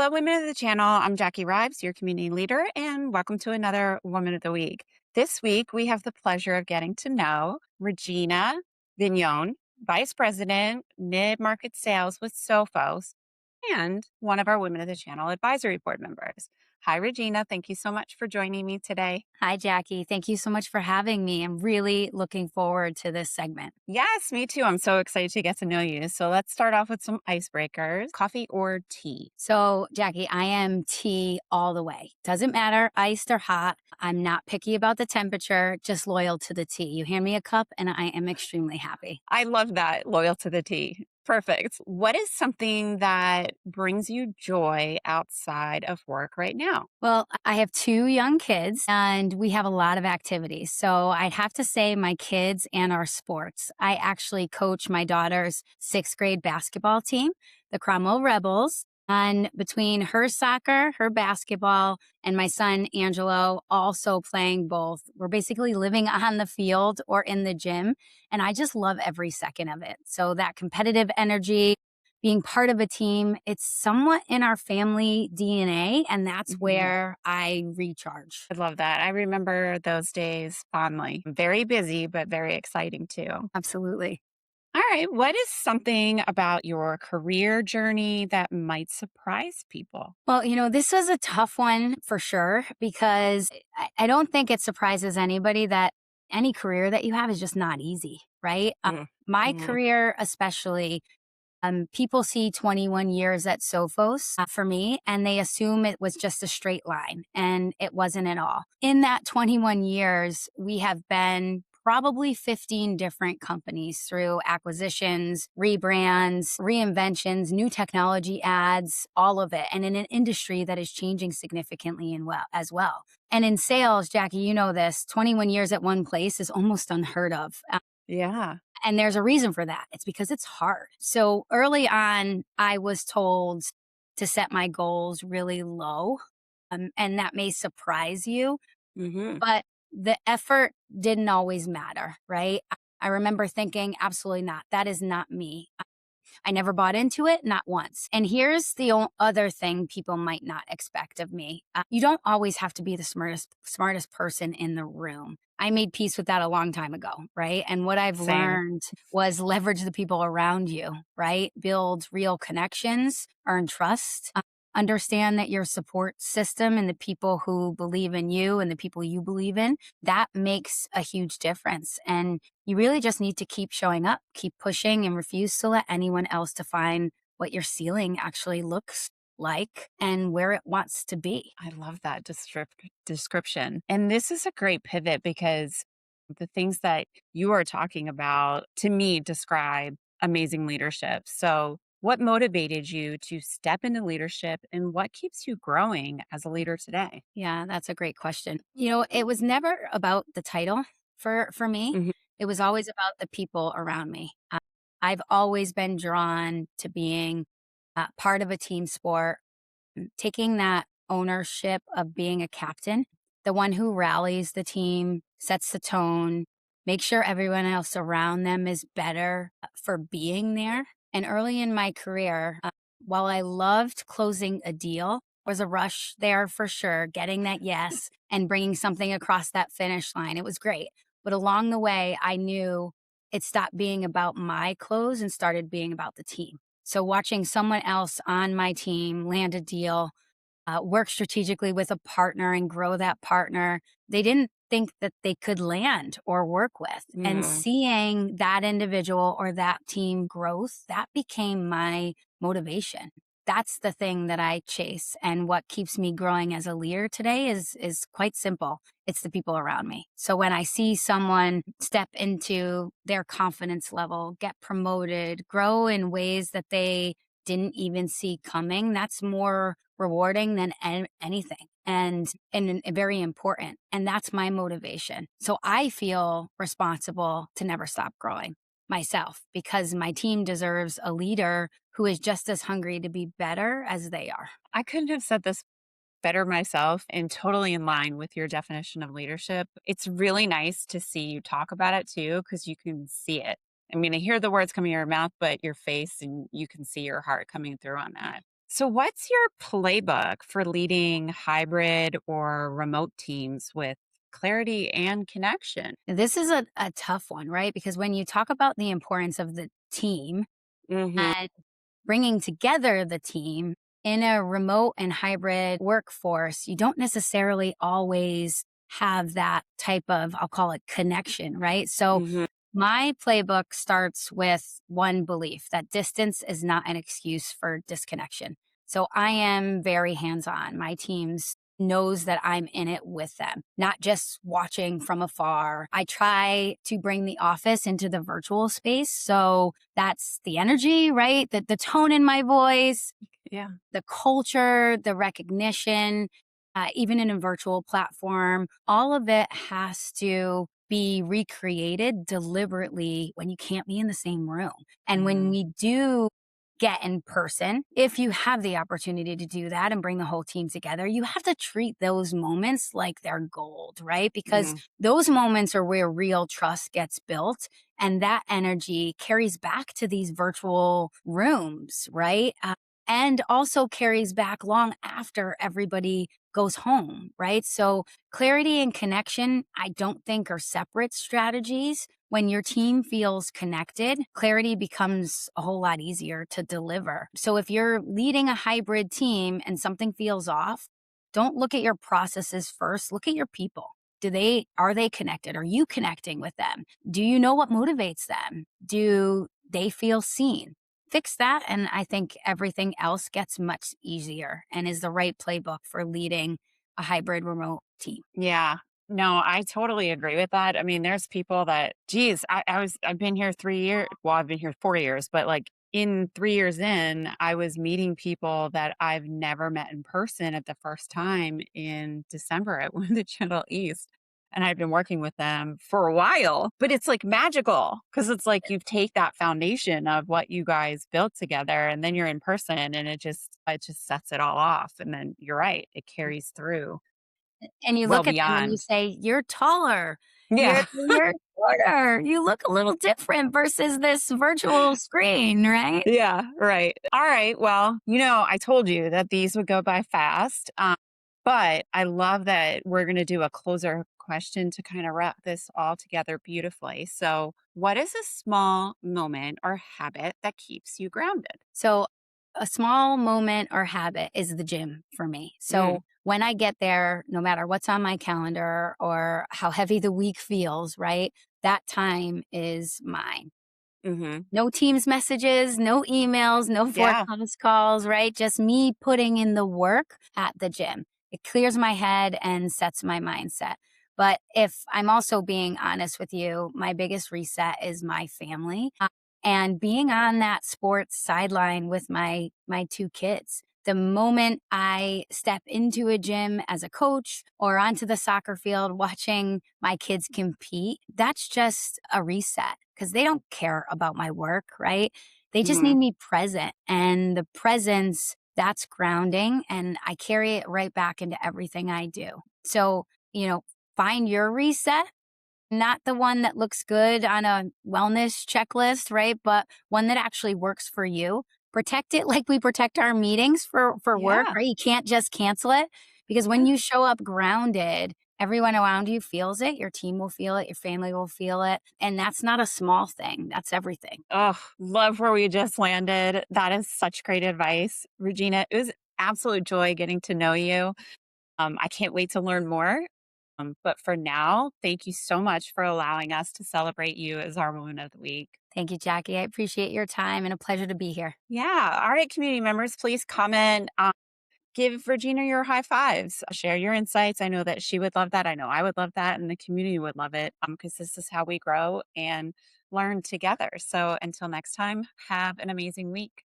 Hello, women of the channel. I'm Jackie Rives, your community leader, and welcome to another Woman of the Week. This week, we have the pleasure of getting to know Regina Vignone, Vice President, Mid Market Sales with Sophos, and one of our Women of the Channel Advisory Board members. Hi, Regina. Thank you so much for joining me today. Hi, Jackie. Thank you so much for having me. I'm really looking forward to this segment. Yes, me too. I'm so excited to get to know you. So let's start off with some icebreakers. Coffee or tea? So, Jackie, I am tea all the way. Doesn't matter, iced or hot. I'm not picky about the temperature, just loyal to the tea. You hand me a cup, and I am extremely happy. I love that. Loyal to the T. Perfect. What is something that brings you joy outside of work right now? Well, I have two young kids, and we have a lot of activities. So, I'd have to say my kids and our sports. I actually coach my daughter's sixth grade basketball team, the Cromwell Rebels. And between her soccer, her basketball, and my son Angelo also playing both, we're basically living on the field or in the gym. And I just love every second of it. So that competitive energy, being part of a team, it's somewhat in our family DNA. And that's Mhm. where I recharge. I love that. I remember those days fondly. Very busy, but very exciting too. Absolutely. All right. What is something about your career journey that might surprise people? Well, this was a tough one for sure because I don't think it surprises anybody that any career that you have is just not easy, right? Mm. My Mm. career, especially, people see 21 years at Sophos for me, and they assume it was just a straight line, and it wasn't at all. In that 21 years, we have been probably 15 different companies through acquisitions, rebrands, reinventions, new technology ads, all of it, and in an industry that is changing significantly and well as well. And in sales, Jackie, you know this, 21 years at one place is almost unheard of. Yeah. And there's a reason for that. It's because it's hard. So early on, I was told to set my goals really low. And that may surprise you, Hmm. but the effort didn't always matter, right? I remember thinking, absolutely not. That is not me. I never bought into it, not once. And here's the other thing people might not expect of me. You don't always have to be the smartest person in the room. I made peace with that a long time ago, right? And what I've Same. learned was leverage the people around you, right? Build real connections, earn trust. Understand that your support system and the people who believe in you and the people you believe in, that makes a huge difference. And you really just need to keep showing up, keep pushing, and refuse to let anyone else define what your ceiling actually looks like and where it wants to be. I love that description. And this is a great pivot because the things that you are talking about to me describe amazing leadership. So, what motivated you to step into leadership and what keeps you growing as a leader today? Yeah, that's a great question. It was never about the title for me. Mhm. It was always about the people around me. I've always been drawn to being part of a team sport, taking that ownership of being a captain, the one who rallies the team, sets the tone, makes sure everyone else around them is better for being there. And early in my career, while I loved closing a deal, was a rush there for sure, getting that yes and bringing something across that finish line. It was great. But along the way, I knew it stopped being about my close and started being about the team. So watching someone else on my team land a deal, work strategically with a partner and grow that partner, they didn't think that they could land or work with. And Mm. seeing that individual or that team growth, that became my motivation. That's the thing that I chase. And what keeps me growing as a leader today is quite simple. It's the people around me. So when I see someone step into their confidence level, get promoted, grow in ways that they didn't even see coming, that's more rewarding than anything and very important. And that's my motivation. So I feel responsible to never stop growing myself because my team deserves a leader who is just as hungry to be better as they are. I couldn't have said this better myself and totally in line with your definition of leadership. It's really nice to see you talk about it too, because you can see it. I mean, I hear the words coming out of your mouth, but your face and you can see your heart coming through on that. So, what's your playbook for leading hybrid or remote teams with clarity and connection? This is a tough one, right? Because when you talk about the importance of the team Hmm. and bringing together the team in a remote and hybrid workforce, you don't necessarily always have that type of, I'll call it connection, right? So Hmm. my playbook starts with one belief that distance is not an excuse for disconnection. So I am very hands on. My teams knows that I'm in it with them, not just watching from afar. I try to bring the office into the virtual space. So that's the energy, right? The tone in my voice, Yeah. the culture, the recognition, even in a virtual platform, all of it has to be recreated deliberately when you can't be in the same room. And when Hmm. we do get in person, if you have the opportunity to do that and bring the whole team together, you have to treat those moments like they're gold, right? Because Hmm. those moments are where real trust gets built. And that energy carries back to these virtual rooms, right? And also carries back long after everybody goes home, right? So, clarity and connection, I don't think are separate strategies. When your team feels connected, clarity becomes a whole lot easier to deliver. So, if you're leading a hybrid team and something feels off, don't look at your processes first, look at your people. Are they connected? Are you connecting with them? Do you know what motivates them? Do they feel seen? Fix that, and I think everything else gets much easier and is the right playbook for leading a hybrid remote team. Yeah. No, I totally agree with that. I mean, there's people that, geez, I've been here 3 years. Well, I've been here 4 years, but like in 3 years in, I was meeting people that I've never met in person at the first time in December at one of the Channel East. And I've been working with them for a while, but it's like magical because it's like you take that foundation of what you guys built together and then you're in person and it just sets it all off. And then you're right, it carries through And you well look at them and you beyond. say, "You're taller, Yeah. you're shorter, you look a little different versus this virtual screen," right? Yeah, right. All right. Well, I told you that these would go by fast. But I love that we're going to do a closer question to kind of wrap this all together beautifully. So, what is a small moment or habit that keeps you grounded? So, a small moment or habit is the gym for me. So, Mm, when I get there, no matter what's on my calendar or how heavy the week feels, right? That time is mine. hmm. No Teams messages, no emails, no Yeah. forecast calls, right? Just me putting in the work at the gym. It clears my head and sets my mindset. But if I'm also being honest with you, my biggest reset is my family and being on that sports sideline with my two kids. The moment I step into a gym as a coach or onto the soccer field watching my kids compete, that's just a reset because they don't care about my work, right? They just Hmm. need me present. And the presence, that's grounding. And I carry it right back into everything I do. So, you know, find your reset, not the one that looks good on a wellness checklist, right? But one that actually works for you. Protect it like we protect our meetings for work, Yeah. right? You can't just cancel it because when Yeah. you show up grounded, everyone around you feels it, your team will feel it, your family will feel it, and that's not a small thing. That's everything. Oh, love where we just landed. That is such great advice, Regina. It was absolute joy getting to know you. I can't wait to learn more. But for now, thank you so much for allowing us to celebrate you as our Woman of the Week. Thank you, Jackie. I appreciate your time and a pleasure to be here. Yeah. All right, community members, please comment. Give Regina your high fives. Share your insights. I know that she would love that. I know I would love that, and the community would love it because this is how we grow and learn together. So until next time, have an amazing week.